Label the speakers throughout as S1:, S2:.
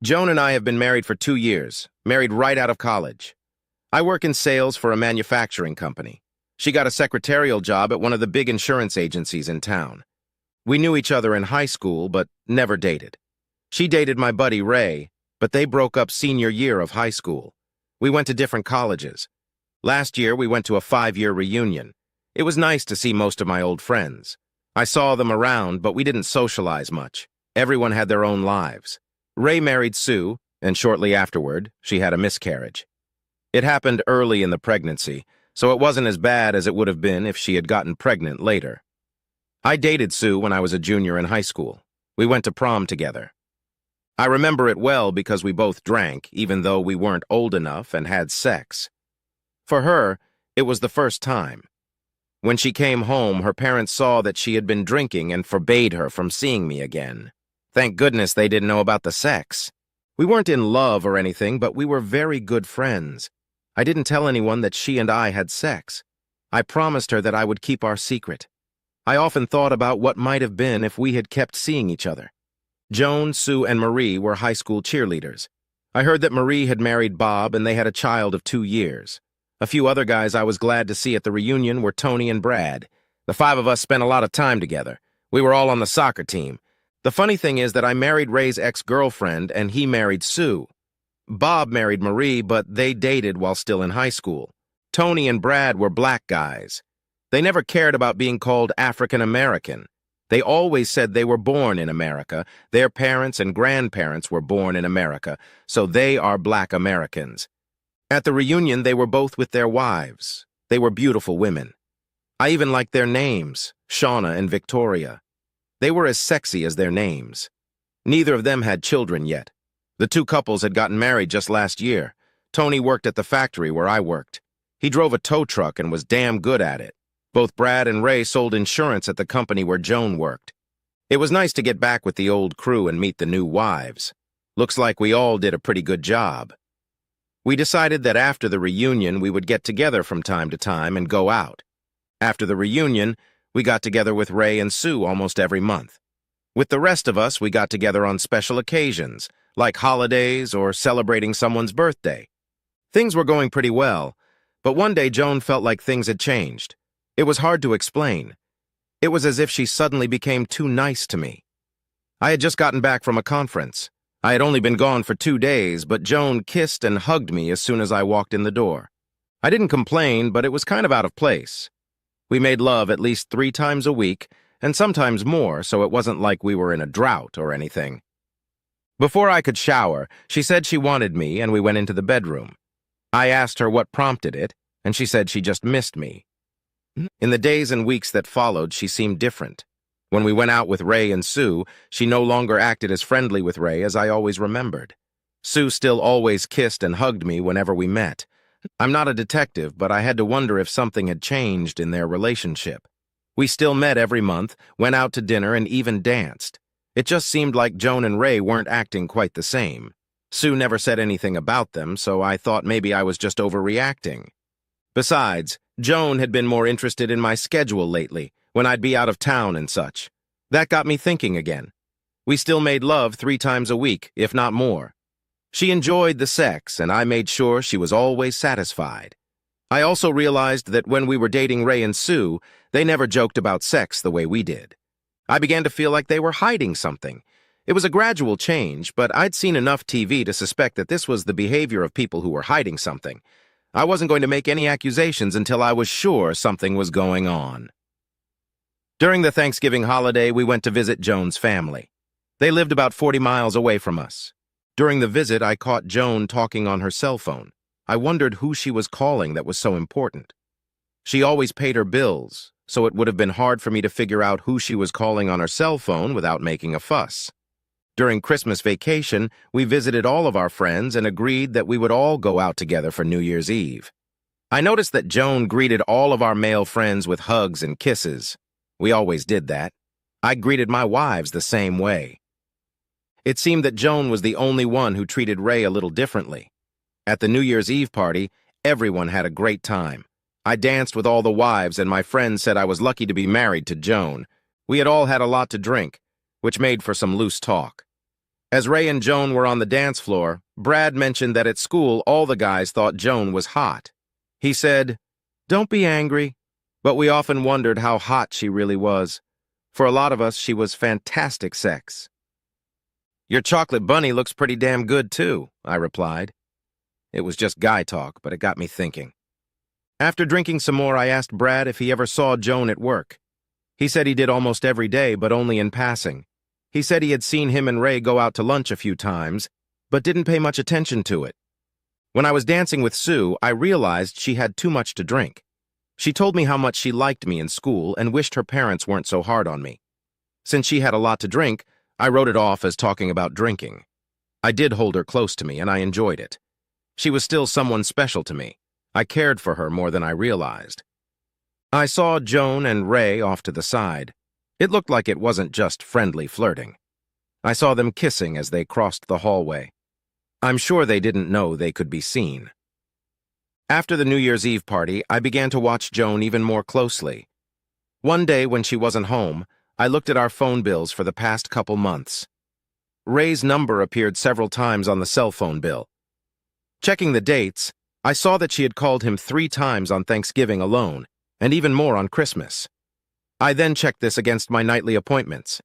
S1: Joan and I have been married for 2 years, married right out of college. I work in sales for a manufacturing company. She got a secretarial job at one of the big insurance agencies in town. We knew each other in high school, but never dated. She dated my buddy Ray, but they broke up senior year of high school. We went to different colleges. Last year, we went to a 5-year reunion. It was nice to see most of my old friends. I saw them around, but we didn't socialize much. Everyone had their own lives. Ray married Sue, and shortly afterward, she had a miscarriage. It happened early in the pregnancy, so it wasn't as bad as it would have been if she had gotten pregnant later. I dated Sue when I was a junior in high school. We went to prom together. I remember it well because we both drank, even though we weren't old enough and had sex. For her, it was the first time. When she came home, her parents saw that she had been drinking and forbade her from seeing me again. Thank goodness they didn't know about the sex. We weren't in love or anything, but we were very good friends. I didn't tell anyone that she and I had sex. I promised her that I would keep our secret. I often thought about what might have been if we had kept seeing each other. Joan, Sue, and Marie were high school cheerleaders. I heard that Marie had married Bob and they had a child of 2 years. A few other guys I was glad to see at the reunion were Tony and Brad. The 5 of us spent a lot of time together. We were all on the soccer team. The funny thing is that I married Ray's ex-girlfriend and he married Sue. Bob married Marie, but they dated while still in high school. Tony and Brad were black guys. They never cared about being called African American. They always said they were born in America. Their parents and grandparents were born in America, so they are black Americans. At the reunion, they were both with their wives. They were beautiful women. I even liked their names, Shauna and Victoria. They were as sexy as their names. Neither of them had children yet. The 2 couples had gotten married just last year. Tony worked at the factory where I worked. He drove a tow truck and was damn good at it. Both Brad and Ray sold insurance at the company where Joan worked. It was nice to get back with the old crew and meet the new wives. Looks like we all did a pretty good job. We decided that after the reunion we would get together from time to time and go out. After the reunion, we got together with Ray and Sue almost every month. With the rest of us, we got together on special occasions, like holidays or celebrating someone's birthday. Things were going pretty well, but one day Joan felt like things had changed. It was hard to explain. It was as if she suddenly became too nice to me. I had just gotten back from a conference. I had only been gone for 2 days, but Joan kissed and hugged me as soon as I walked in the door. I didn't complain, but it was kind of out of place. We made love at least 3 times a week, and sometimes more, so it wasn't like we were in a drought or anything. Before I could shower, she said she wanted me, and we went into the bedroom. I asked her what prompted it, and she said she just missed me. In the days and weeks that followed, she seemed different. When we went out with Ray and Sue, she no longer acted as friendly with Ray as I always remembered. Sue still always kissed and hugged me whenever we met. I'm not a detective, but I had to wonder if something had changed in their relationship. We still met every month, went out to dinner, and even danced. It just seemed like Joan and Ray weren't acting quite the same. Sue never said anything about them, so I thought maybe I was just overreacting. Besides, Joan had been more interested in my schedule lately, when I'd be out of town and such. That got me thinking again. We still made love 3 times a week, if not more. She enjoyed the sex, and I made sure she was always satisfied. I also realized that when we were dating Ray and Sue, they never joked about sex the way we did. I began to feel like they were hiding something. It was a gradual change, but I'd seen enough TV to suspect that this was the behavior of people who were hiding something. I wasn't going to make any accusations until I was sure something was going on. During the Thanksgiving holiday, we went to visit Joan's family. They lived about 40 miles away from us. During the visit, I caught Joan talking on her cell phone. I wondered who she was calling that was so important. She always paid her bills, so it would have been hard for me to figure out who she was calling on her cell phone without making a fuss. During Christmas vacation, we visited all of our friends and agreed that we would all go out together for New Year's Eve. I noticed that Joan greeted all of our male friends with hugs and kisses. We always did that. I greeted my wives the same way. It seemed that Joan was the only one who treated Ray a little differently. At the New Year's Eve party, everyone had a great time. I danced with all the wives, and my friends said I was lucky to be married to Joan. We had all had a lot to drink, which made for some loose talk. As Ray and Joan were on the dance floor, Brad mentioned that at school all the guys thought Joan was hot. He said, "Don't be angry," but we often wondered how hot she really was. For a lot of us, she was fantastic sex. "Your chocolate bunny looks pretty damn good, too," I replied. It was just guy talk, but it got me thinking. After drinking some more, I asked Brad if he ever saw Joan at work. He said he did almost every day, but only in passing. He said he had seen him and Ray go out to lunch a few times, but didn't pay much attention to it. When I was dancing with Sue, I realized she had too much to drink. She told me how much she liked me in school and wished her parents weren't so hard on me. Since she had a lot to drink, I wrote it off as talking about drinking. I did hold her close to me, and I enjoyed it. She was still someone special to me. I cared for her more than I realized. I saw Joan and Ray off to the side. It looked like it wasn't just friendly flirting. I saw them kissing as they crossed the hallway. I'm sure they didn't know they could be seen. After the New Year's Eve party, I began to watch Joan even more closely. One day when she wasn't home, I looked at our phone bills for the past couple months. Ray's number appeared several times on the cell phone bill. Checking the dates, I saw that she had called him 3 times on Thanksgiving alone, and even more on Christmas. I then checked this against my nightly appointments.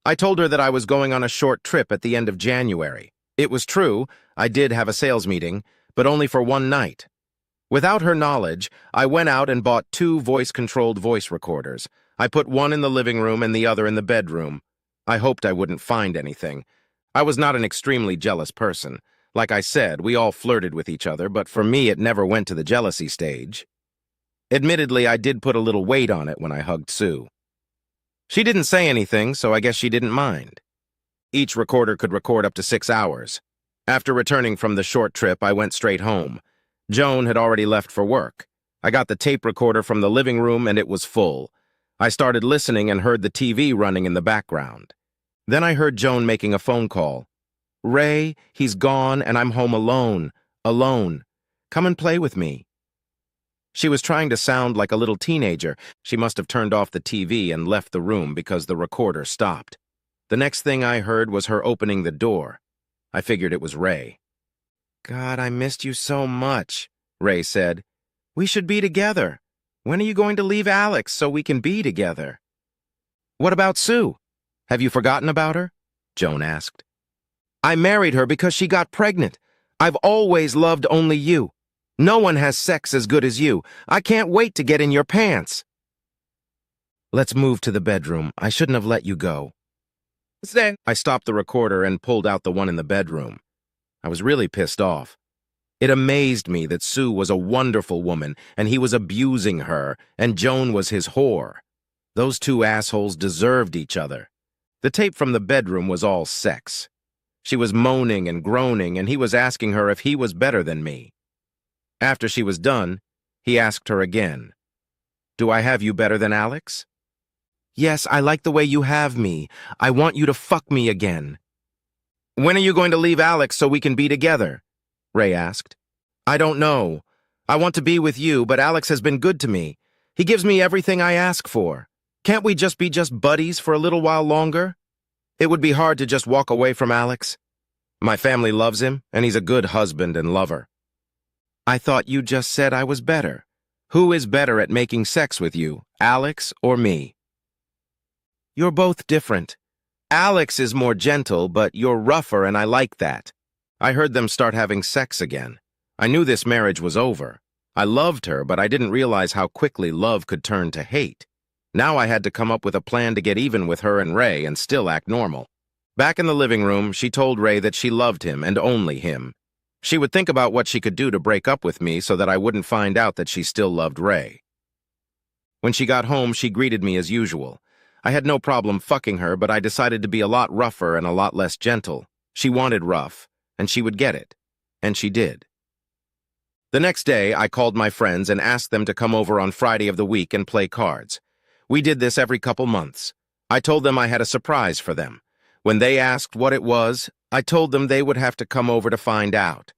S1: I told her that I was going on a short trip at the end of January. It was true, I did have a sales meeting, but only for one night. Without her knowledge, I went out and bought 2 voice-controlled voice recorders. I put one in the living room and the other in the bedroom. I hoped I wouldn't find anything. I was not an extremely jealous person. Like I said, we all flirted with each other, but for me it never went to the jealousy stage. Admittedly, I did put a little weight on it when I hugged Sue. She didn't say anything, so I guess she didn't mind. Each recorder could record up to 6 hours. After returning from the short trip, I went straight home. Joan had already left for work. I got the tape recorder from the living room and it was full. I started listening and heard the TV running in the background. Then I heard Joan making a phone call. "Ray, he's gone and I'm home alone. Alone. Come and play with me." She was trying to sound like a little teenager. She must have turned off the TV and left the room because the recorder stopped. The next thing I heard was her opening the door. I figured it was Ray. "God, I missed you so much," Ray said. "We should be together. When are you going to leave Alex so we can be together?" "What about Sue? Have you forgotten about her?" Joan asked. "I married her because she got pregnant. I've always loved only you. No one has sex as good as you. I can't wait to get in your pants." "Let's move to the bedroom. I shouldn't have let you go." I stopped the recorder and pulled out the one in the bedroom. I was really pissed off. It amazed me that Sue was a wonderful woman and he was abusing her and Joan was his whore. Those 2 assholes deserved each other. The tape from the bedroom was all sex. She was moaning and groaning and he was asking her if he was better than me. After she was done, he asked her again, "Do I have you better than Alex?" "Yes, I like the way you have me. I want you to fuck me again." "When are you going to leave Alex so we can be together?" Ray asked. "I don't know. I want to be with you, but Alex has been good to me. He gives me everything I ask for. Can't we just be buddies for a little while longer? It would be hard to just walk away from Alex. My family loves him, and he's a good husband and lover." "I thought you just said I was better. Who is better at making sex with you, Alex or me?" "You're both different. Alex is more gentle, but you're rougher and I like that." I heard them start having sex again. I knew this marriage was over. I loved her, but I didn't realize how quickly love could turn to hate. Now I had to come up with a plan to get even with her and Ray and still act normal. Back in the living room, she told Ray that she loved him and only him. She would think about what she could do to break up with me so that I wouldn't find out that she still loved Ray. When she got home, she greeted me as usual. I had no problem fucking her, but I decided to be a lot rougher and a lot less gentle. She wanted rough, and she would get it. And she did. The next day, I called my friends and asked them to come over on Friday of the week and play cards. We did this every couple months. I told them I had a surprise for them. When they asked what it was, I told them they would have to come over to find out.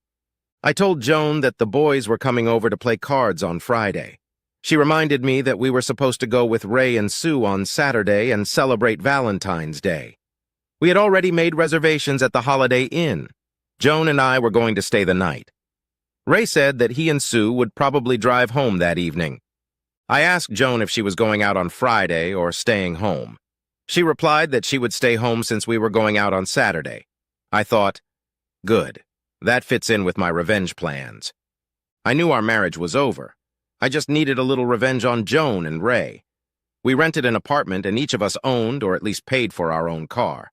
S1: I told Joan that the boys were coming over to play cards on Friday. She reminded me that we were supposed to go with Ray and Sue on Saturday and celebrate Valentine's Day. We had already made reservations at the Holiday Inn. Joan and I were going to stay the night. Ray said that he and Sue would probably drive home that evening. I asked Joan if she was going out on Friday or staying home. She replied that she would stay home since we were going out on Saturday. I thought, good, that fits in with my revenge plans. I knew our marriage was over. I just needed a little revenge on Joan and Ray. We rented an apartment and each of us owned or at least paid for our own car.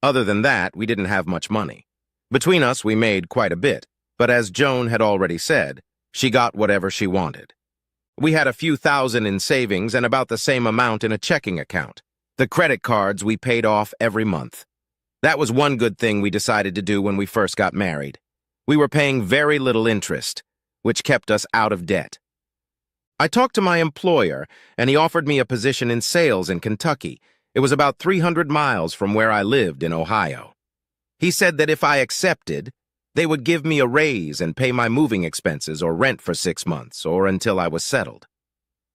S1: Other than that, we didn't have much money. Between us, we made quite a bit, but as Joan had already said, she got whatever she wanted. We had a few thousand in savings and about the same amount in a checking account. The credit cards we paid off every month. That was one good thing we decided to do when we first got married. We were paying very little interest, which kept us out of debt. I talked to my employer, and he offered me a position in sales in Kentucky. It was about 300 miles from where I lived in Ohio. He said that if I accepted, they would give me a raise and pay my moving expenses or rent for 6 months or until I was settled.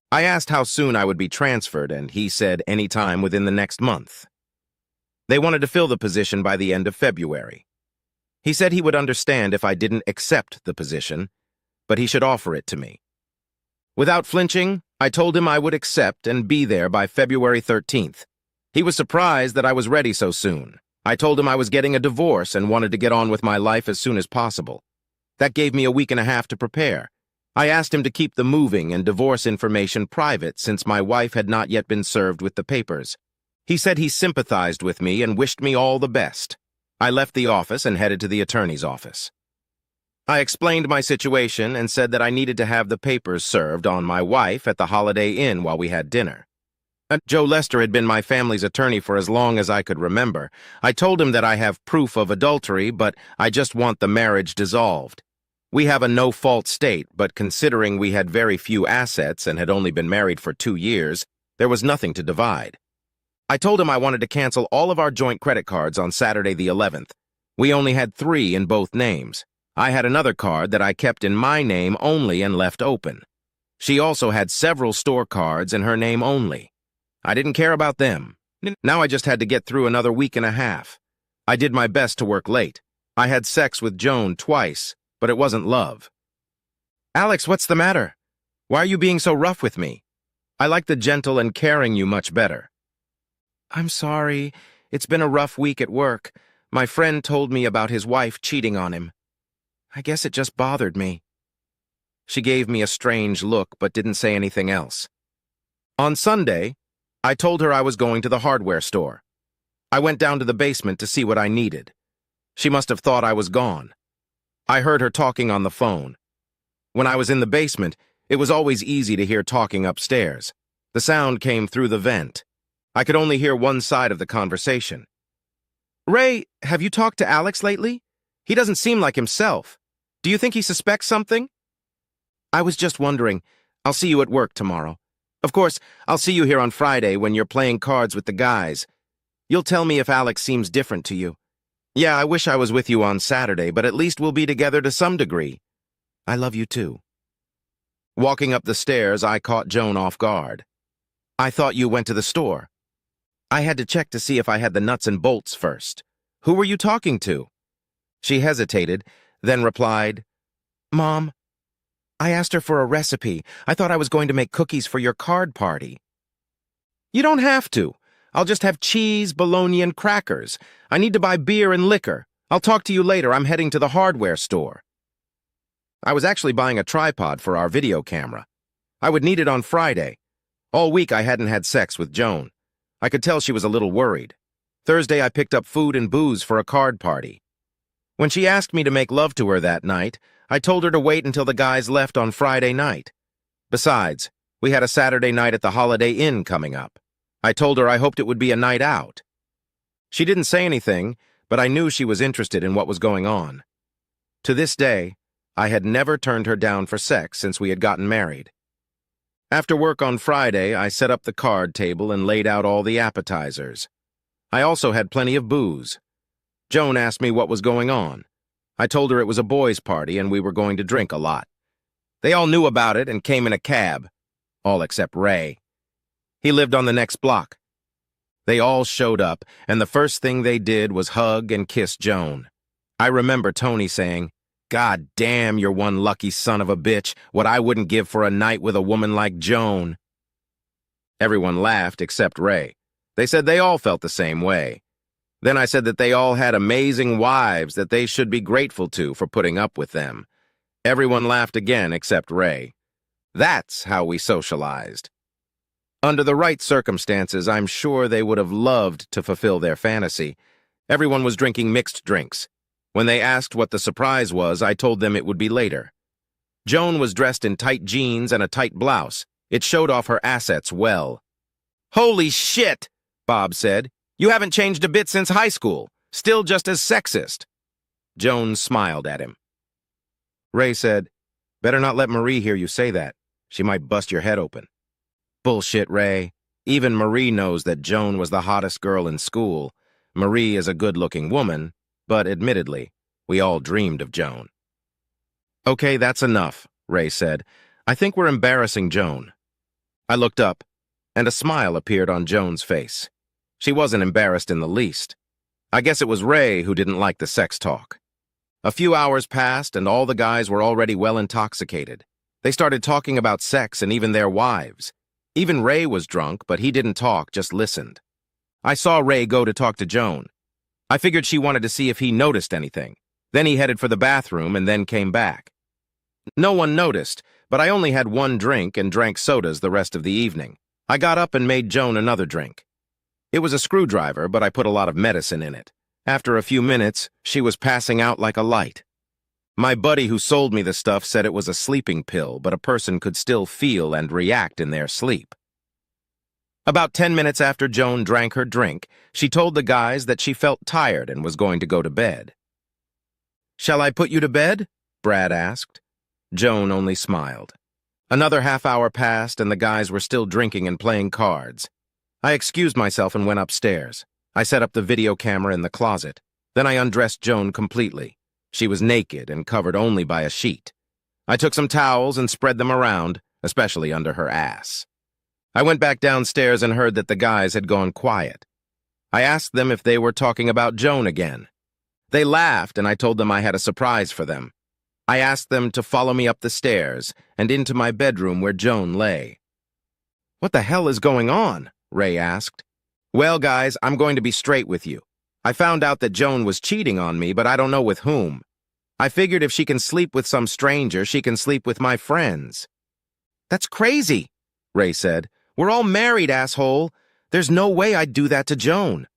S1: I asked how soon I would be transferred, and he said any time within the next month. They wanted to fill the position by the end of February. He said he would understand if I didn't accept the position, but he should offer it to me. Without flinching, I told him I would accept and be there by February 13th. He was surprised that I was ready so soon. I told him I was getting a divorce and wanted to get on with my life as soon as possible. That gave me a week and a half to prepare. I asked him to keep the moving and divorce information private since my wife had not yet been served with the papers. He said he sympathized with me and wished me all the best. I left the office and headed to the attorney's office. I explained my situation and said that I needed to have the papers served on my wife at the Holiday Inn while we had dinner. Joe Lester had been my family's attorney for as long as I could remember. I told him that I have proof of adultery, but I just want the marriage dissolved. We have a no-fault state, but considering we had very few assets and had only been married for 2 years, there was nothing to divide. I told him I wanted to cancel all of our joint credit cards on Saturday the 11th. We only had 3 in both names. I had another card that I kept in my name only and left open. She also had several store cards in her name only. I didn't care about them. Now I just had to get through another week and a half. I did my best to work late. I had sex with Joan twice, but it wasn't love. Alex, what's the matter? Why are you being so rough with me? I like the gentle and caring you much better. I'm sorry. It's been a rough week at work. My friend told me about his wife cheating on him. I guess it just bothered me. She gave me a strange look but didn't say anything else. On Sunday, I told her I was going to the hardware store. I went down to the basement to see what I needed. She must have thought I was gone. I heard her talking on the phone. When I was in the basement, it was always easy to hear talking upstairs. The sound came through the vent. I could only hear one side of the conversation. Ray, have you talked to Alex lately? He doesn't seem like himself. Do you think he suspects something? I was just wondering. I'll see you at work tomorrow. Of course, I'll see you here on Friday when you're playing cards with the guys. You'll tell me if Alex seems different to you. Yeah, I wish I was with you on Saturday, but at least we'll be together to some degree. I love you too. Walking up the stairs, I caught Joan off guard. I thought you went to the store. I had to check to see if I had the nuts and bolts first. Who were you talking to? She hesitated, then replied, Mom, I asked her for a recipe. I thought I was going to make cookies for your card party. You don't have to. I'll just have cheese, bologna, and crackers. I need to buy beer and liquor. I'll talk to you later. I'm heading to the hardware store. I was actually buying a tripod for our video camera. I would need it on Friday. All week I hadn't had sex with Joan. I could tell she was a little worried. Thursday I picked up food and booze for a card party. When she asked me to make love to her that night, I told her to wait until the guys left on Friday night. Besides, we had a Saturday night at the Holiday Inn coming up. I told her I hoped it would be a night out. She didn't say anything, but I knew she was interested in what was going on. To this day, I had never turned her down for sex since we had gotten married. After work on Friday, I set up the card table and laid out all the appetizers. I also had plenty of booze. Joan asked me what was going on. I told her it was a boys' party and we were going to drink a lot. They all knew about it and came in a cab, all except Ray. He lived on the next block. They all showed up, and the first thing they did was hug and kiss Joan. I remember Tony saying, "God damn, you're one lucky son of a bitch, what I wouldn't give for a night with a woman like Joan." Everyone laughed except Ray. They said they all felt the same way. Then I said that they all had amazing wives that they should be grateful to for putting up with them. Everyone laughed again except Ray. That's how we socialized. Under the right circumstances, I'm sure they would have loved to fulfill their fantasy. Everyone was drinking mixed drinks. When they asked what the surprise was, I told them it would be later. Joan was dressed in tight jeans and a tight blouse. It showed off her assets well. "Holy shit," Bob said. "You haven't changed a bit since high school. Still just as sexist." Joan smiled at him. Ray said, "Better not let Marie hear you say that. She might bust your head open." "Bullshit, Ray. Even Marie knows that Joan was the hottest girl in school. Marie is a good-looking woman, but admittedly, we all dreamed of Joan." "Okay, that's enough," Ray said. "I think we're embarrassing Joan." I looked up, and a smile appeared on Joan's face. She wasn't embarrassed in the least. I guess it was Ray who didn't like the sex talk. A few hours passed, and all the guys were already well intoxicated. They started talking about sex and even their wives. Even Ray was drunk, but he didn't talk, just listened. I saw Ray go to talk to Joan. I figured she wanted to see if he noticed anything. Then he headed for the bathroom and then came back. No one noticed, but I only had one drink and drank sodas the rest of the evening. I got up and made Joan another drink. It was a screwdriver, but I put a lot of medicine in it. After a few minutes, she was passing out like a light. My buddy who sold me the stuff said it was a sleeping pill, but a person could still feel and react in their sleep. About 10 minutes after Joan drank her drink, she told the guys that she felt tired and was going to go to bed. "Shall I put you to bed?" Brad asked. Joan only smiled. Another half-hour passed, and the guys were still drinking and playing cards. I excused myself and went upstairs. I set up the video camera in the closet. Then I undressed Joan completely. She was naked and covered only by a sheet. I took some towels and spread them around, especially under her ass. I went back downstairs and heard that the guys had gone quiet. I asked them if they were talking about Joan again. They laughed, and I told them I had a surprise for them. I asked them to follow me up the stairs and into my bedroom where Joan lay. "What the hell is going on?" Ray asked. "Well, guys, I'm going to be straight with you. I found out that Joan was cheating on me, but I don't know with whom. I figured if she can sleep with some stranger, she can sleep with my friends." "That's crazy," Ray said. "We're all married, asshole. There's no way I'd do that to Joan."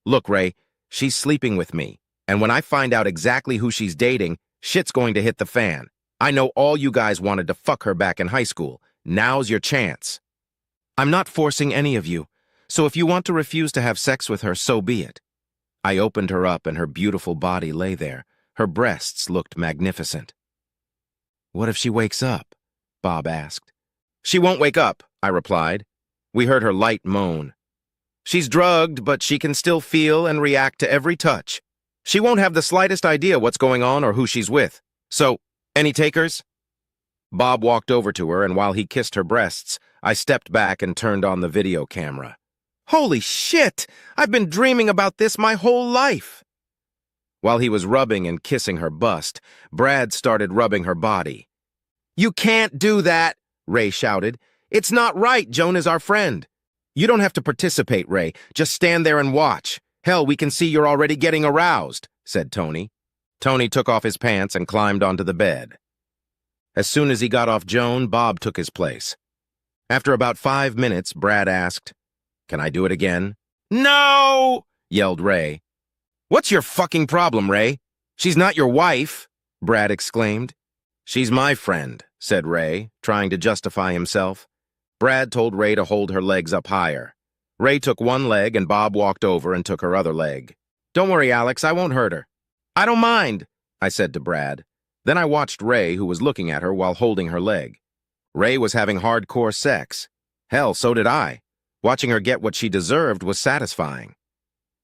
S1: "Look, Ray, she's sleeping with me, and when I find out exactly who she's dating, shit's going to hit the fan. I know all you guys wanted to fuck her back in high school. Now's your chance." "I'm not forcing any of you, so if you want to refuse to have sex with her, so be it." I opened her up, and her beautiful body lay there. Her breasts looked magnificent. "What if she wakes up?" Bob asked. "She won't wake up," I replied. We heard her light moan. "She's drugged, but she can still feel and react to every touch. She won't have the slightest idea what's going on or who she's with. So, any takers?" Bob walked over to her, and while he kissed her breasts, I stepped back and turned on the video camera. "Holy shit! I've been dreaming about this my whole life!" While he was rubbing and kissing her bust, Brad started rubbing her body. "You can't do that!" Ray shouted. "It's not right. Joan is our friend." "You don't have to participate, Ray. Just stand there and watch. Hell, we can see you're already getting aroused," said Tony. Tony took off his pants and climbed onto the bed. As soon as he got off Joan, Bob took his place. After about 5 minutes, Brad asked, "Can I do it again?" "No!" yelled Ray. "What's your fucking problem, Ray? She's not your wife," Brad exclaimed. "She's my friend," said Ray, trying to justify himself. Brad told Ray to hold her legs up higher. Ray took one leg and Bob walked over and took her other leg. "Don't worry, Alex, I won't hurt her." "I don't mind," I said to Brad. Then I watched Ray, who was looking at her while holding her leg. Ray was having hardcore sex. Hell, so did I. Watching her get what she deserved was satisfying.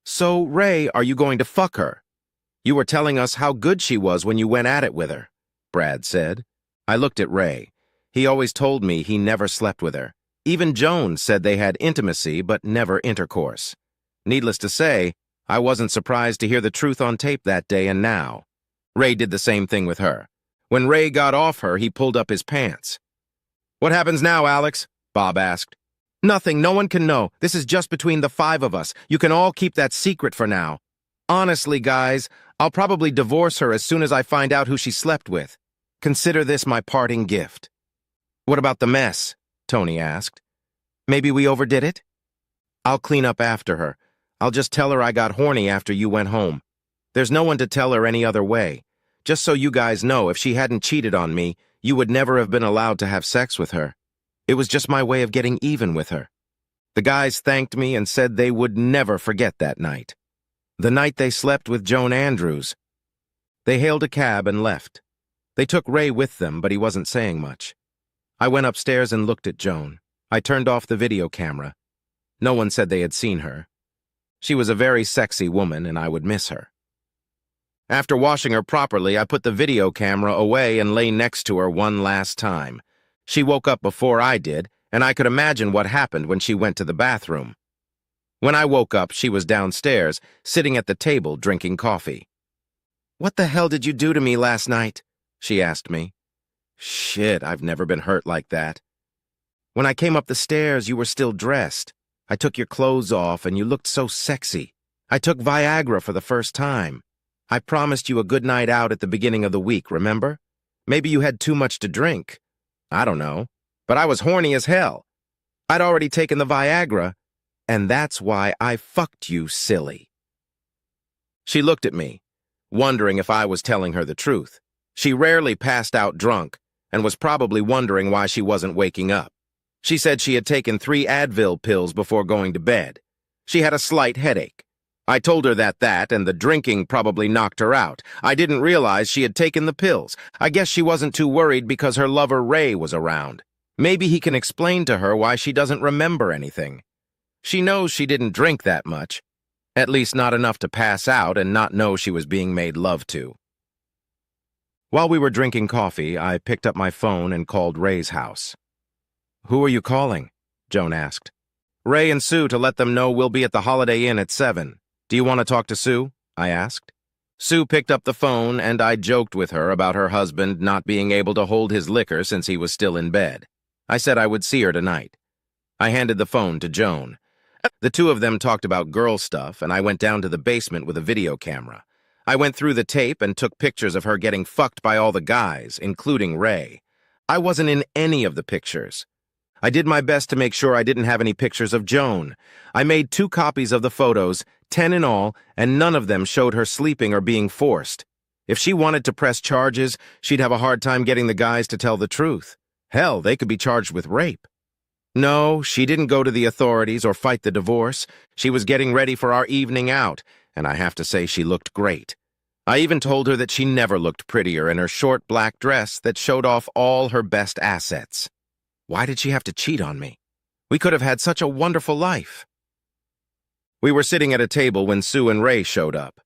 S1: "So, Ray, are you going to fuck her? You were telling us how good she was when you went at it with her," Brad said. I looked at Ray. He always told me he never slept with her. Even Joan said they had intimacy but never intercourse. Needless to say, I wasn't surprised to hear the truth on tape that day and now. Ray did the same thing with her. When Ray got off her, he pulled up his pants. "What happens now, Alex?" Bob asked. "Nothing. No one can know. This is just between the 5 of us. You can all keep that secret for now. Honestly, guys, I'll probably divorce her as soon as I find out who she slept with. Consider this my parting gift." "What about the mess?" Tony asked. "Maybe we overdid it?" "I'll clean up after her. I'll just tell her I got horny after you went home. There's no one to tell her any other way. Just so you guys know, if she hadn't cheated on me, you would never have been allowed to have sex with her. It was just my way of getting even with her." The guys thanked me and said they would never forget that night. The night they slept with Joan Andrews. They hailed a cab and left. They took Ray with them, but he wasn't saying much. I went upstairs and looked at Joan. I turned off the video camera. No one said they had seen her. She was a very sexy woman, and I would miss her. After washing her properly, I put the video camera away and lay next to her one last time. She woke up before I did, and I could imagine what happened when she went to the bathroom. When I woke up, she was downstairs, sitting at the table drinking coffee. "What the hell did you do to me last night?" she asked me. "Shit, I've never been hurt like that." "When I came up the stairs, you were still dressed. I took your clothes off, and you looked so sexy. I took Viagra for the first time. I promised you a good night out at the beginning of the week, remember? Maybe you had too much to drink. I don't know. But I was horny as hell. I'd already taken the Viagra, and that's why I fucked you, silly." She looked at me, wondering if I was telling her the truth. She rarely passed out drunk, and was probably wondering why she wasn't waking up. She said she had taken 3 Advil pills before going to bed. She had a slight headache. I told her that and the drinking probably knocked her out. I didn't realize she had taken the pills. I guess she wasn't too worried because her lover Ray was around. Maybe he can explain to her why she doesn't remember anything. She knows she didn't drink that much. At least not enough to pass out and not know she was being made love to. While we were drinking coffee, I picked up my phone and called Ray's house. "Who are you calling?" Joan asked. "Ray and Sue, to let them know we'll be at the Holiday Inn at 7. Do you want to talk to Sue?" I asked. Sue picked up the phone, and I joked with her about her husband not being able to hold his liquor since he was still in bed. I said I would see her tonight. I handed the phone to Joan. The two of them talked about girl stuff, and I went down to the basement with a video camera. I went through the tape and took pictures of her getting fucked by all the guys, including Ray. I wasn't in any of the pictures. I did my best to make sure I didn't have any pictures of Joan. I made 2 copies of the photos, 10 in all, and none of them showed her sleeping or being forced. If she wanted to press charges, she'd have a hard time getting the guys to tell the truth. Hell, they could be charged with rape. No, she didn't go to the authorities or fight the divorce. She was getting ready for our evening out, and I have to say she looked great. I even told her that she never looked prettier in her short black dress that showed off all her best assets. Why did she have to cheat on me? We could have had such a wonderful life. We were sitting at a table when Sue and Ray showed up.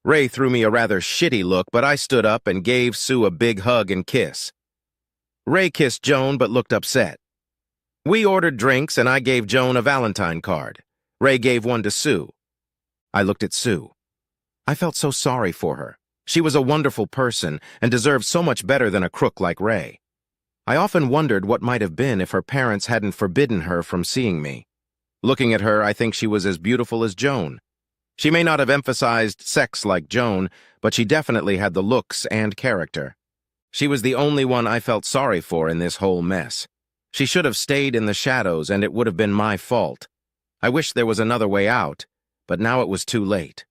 S1: Ray threw me a rather shitty look, but I stood up and gave Sue a big hug and kiss. Ray kissed Joan but looked upset. We ordered drinks, and I gave Joan a Valentine card. Ray gave one to Sue. I looked at Sue. I felt so sorry for her. She was a wonderful person and deserved so much better than a crook like Ray. I often wondered what might have been if her parents hadn't forbidden her from seeing me. Looking at her, I think she was as beautiful as Joan. She may not have emphasized sex like Joan, but she definitely had the looks and character. She was the only one I felt sorry for in this whole mess. She should have stayed in the shadows, and it would have been my fault. I wish there was another way out, but now it was too late.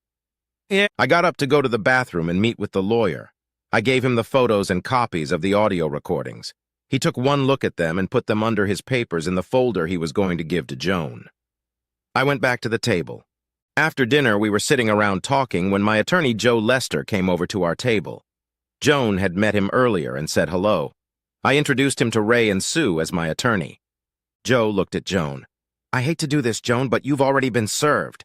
S1: I got up to go to the bathroom and meet with the lawyer. I gave him the photos and copies of the audio recordings. He took one look at them and put them under his papers in the folder he was going to give to Joan. I went back to the table. After dinner, we were sitting around talking when my attorney Joe Lester came over to our table. Joan had met him earlier and said hello. I introduced him to Ray and Sue as my attorney. Joe looked at Joan. "I hate to do this, Joan, but you've already been served."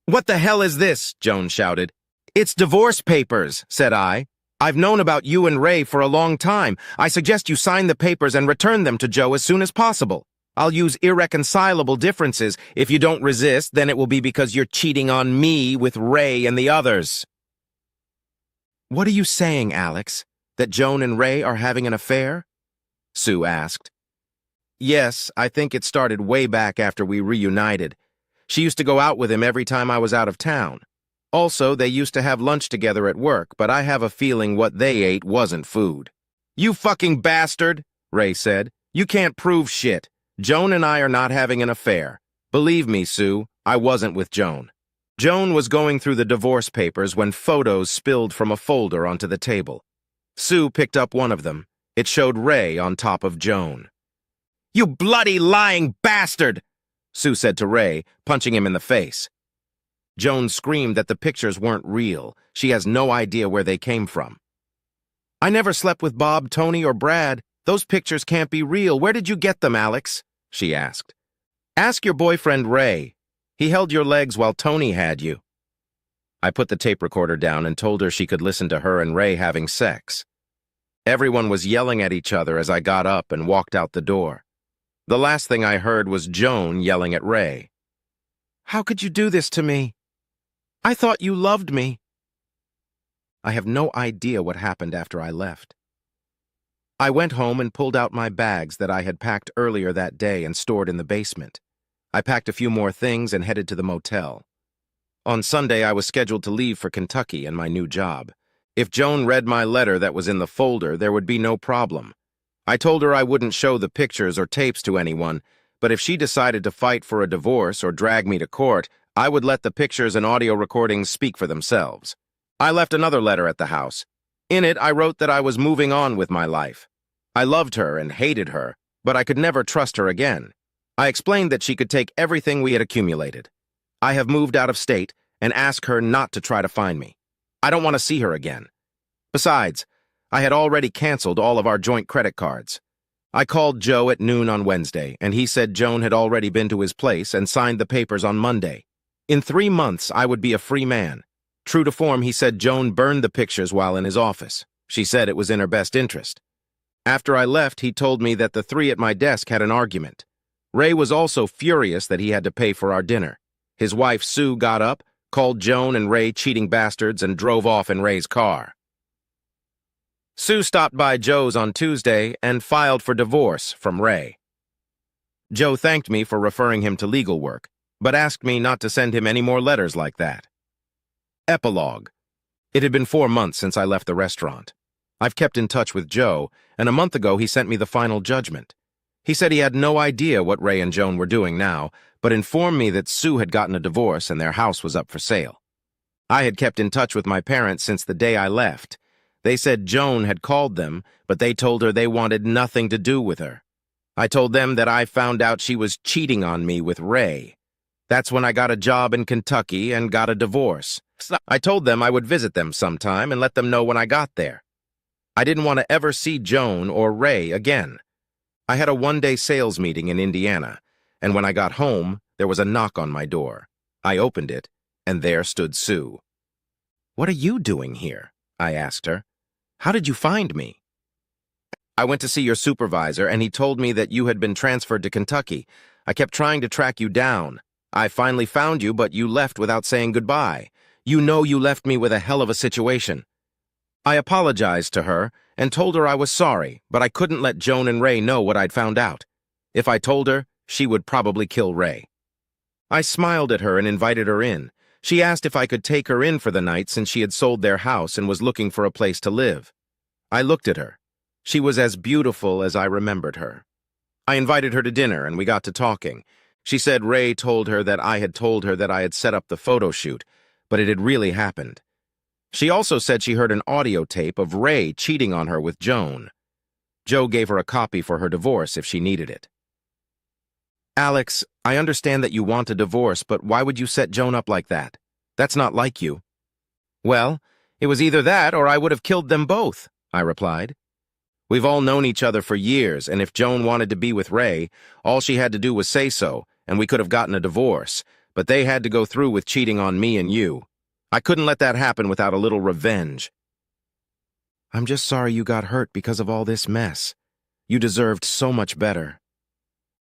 S1: "What the hell is this?" Joan shouted. "It's divorce papers," said I. "I've known about you and Ray for a long time. I suggest you sign the papers and return them to Joe as soon as possible." I'll use irreconcilable differences. If you don't resist, then it will be because you're cheating on me with Ray and the others. What are you saying, Alex? That Joan and Ray are having an affair? Sue asked. Yes, I think it started way back after we reunited. She used to go out with him every time I was out of town. Also, they used to have lunch together at work, but I have a feeling what they ate wasn't food. You fucking bastard, Ray said. You can't prove shit. Joan and I are not having an affair. Believe me, Sue, I wasn't with Joan. Joan was going through the divorce papers when photos spilled from a folder onto the table. Sue picked up one of them. It showed Ray on top of Joan. You bloody lying bastard, Sue said to Ray, punching him in the face. Joan screamed that the pictures weren't real. She has no idea where they came from. I never slept with Bob, Tony, or Brad. Those pictures can't be real. Where did you get them, Alex? She asked. Ask your boyfriend, Ray. He held your legs while Tony had you. I put the tape recorder down and told her she could listen to her and Ray having sex. Everyone was yelling at each other as I got up and walked out the door. The last thing I heard was Joan yelling at Ray. How could you do this to me? I thought you loved me. I have no idea what happened after I left. I went home and pulled out my bags that I had packed earlier that day and stored in the basement. I packed a few more things and headed to the motel. On Sunday, I was scheduled to leave for Kentucky and my new job. If Joan read my letter that was in the folder, there would be no problem. I told her I wouldn't show the pictures or tapes to anyone, but if she decided to fight for a divorce or drag me to court, I would let the pictures and audio recordings speak for themselves. I left another letter at the house. In it, I wrote that I was moving on with my life. I loved her and hated her, but I could never trust her again. I explained that she could take everything we had accumulated. I have moved out of state and asked her not to try to find me. I don't want to see her again. Besides, I had already canceled all of our joint credit cards. I called Joe at noon on Wednesday, and he said Joan had already been to his place and signed the papers on Monday. In 3 months, I would be a free man. True to form, he said Joan burned the pictures while in his office. She said it was in her best interest. After I left, he told me that the three at my desk had an argument. Ray was also furious that he had to pay for our dinner. His wife, Sue, got up, called Joan and Ray cheating bastards, and drove off in Ray's car. Sue stopped by Joe's on Tuesday and filed for divorce from Ray. Joe thanked me for referring him to legal work, but asked me not to send him any more letters like that. Epilogue. It had been 4 months since I left the restaurant. I've kept in touch with Joe, and a month ago he sent me the final judgment. He said he had no idea what Ray and Joan were doing now, but informed me that Sue had gotten a divorce and their house was up for sale. I had kept in touch with my parents since the day I left. They said Joan had called them, but they told her they wanted nothing to do with her. I told them that I found out she was cheating on me with Ray. That's when I got a job in Kentucky and got a divorce. I told them I would visit them sometime and let them know when I got there. I didn't want to ever see Joan or Ray again. I had a one-day sales meeting in Indiana, and when I got home, there was a knock on my door. I opened it, and there stood Sue. "What are you doing here?" I asked her. "How did you find me?" "I went to see your supervisor, and he told me that you had been transferred to Kentucky. I kept trying to track you down. I finally found you, but you left without saying goodbye. You know you left me with a hell of a situation." I apologized to her and told her I was sorry, but I couldn't let Joan and Ray know what I'd found out. If I told her, she would probably kill Ray. I smiled at her and invited her in. She asked if I could take her in for the night since she had sold their house and was looking for a place to live. I looked at her. She was as beautiful as I remembered her. I invited her to dinner and we got to talking. She said Ray told her that I had told her that I had set up the photo shoot, but it had really happened. She also said she heard an audio tape of Ray cheating on her with Joan. Joe gave her a copy for her divorce if she needed it. "Alex, I understand that you want a divorce, but why would you set Joan up like that? That's not like you." "Well, it was either that or I would have killed them both," I replied. "We've all known each other for years, and if Joan wanted to be with Ray, all she had to do was say so, and we could have gotten a divorce, but they had to go through with cheating on me and you. I couldn't let that happen without a little revenge." "I'm just sorry you got hurt because of all this mess. You deserved so much better."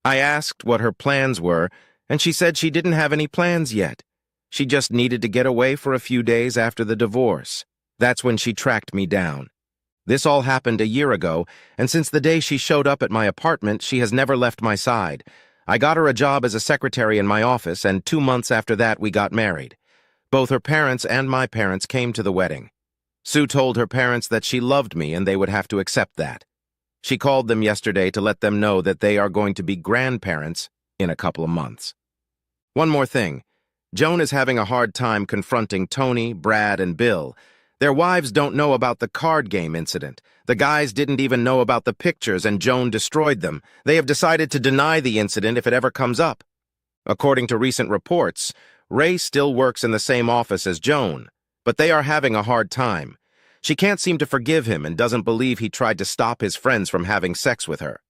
S1: I asked what her plans were, and she said she didn't have any plans yet. She just needed to get away for a few days after the divorce. That's when she tracked me down. This all happened a year ago, and since the day she showed up at my apartment, she has never left my side. I got her a job as a secretary in my office, and 2 months after that, we got married. Both her parents and my parents came to the wedding. Sue told her parents that she loved me and they would have to accept that. She called them yesterday to let them know that they are going to be grandparents in a couple of months. One more thing. Joan is having a hard time confronting Tony, Brad, and Bill. Their wives don't know about the card game incident. The guys didn't even know about the pictures, and Joan destroyed them. They have decided to deny the incident if it ever comes up. According to recent reports, Ray still works in the same office as Joan, but they are having a hard time. She can't seem to forgive him and doesn't believe he tried to stop his friends from having sex with her.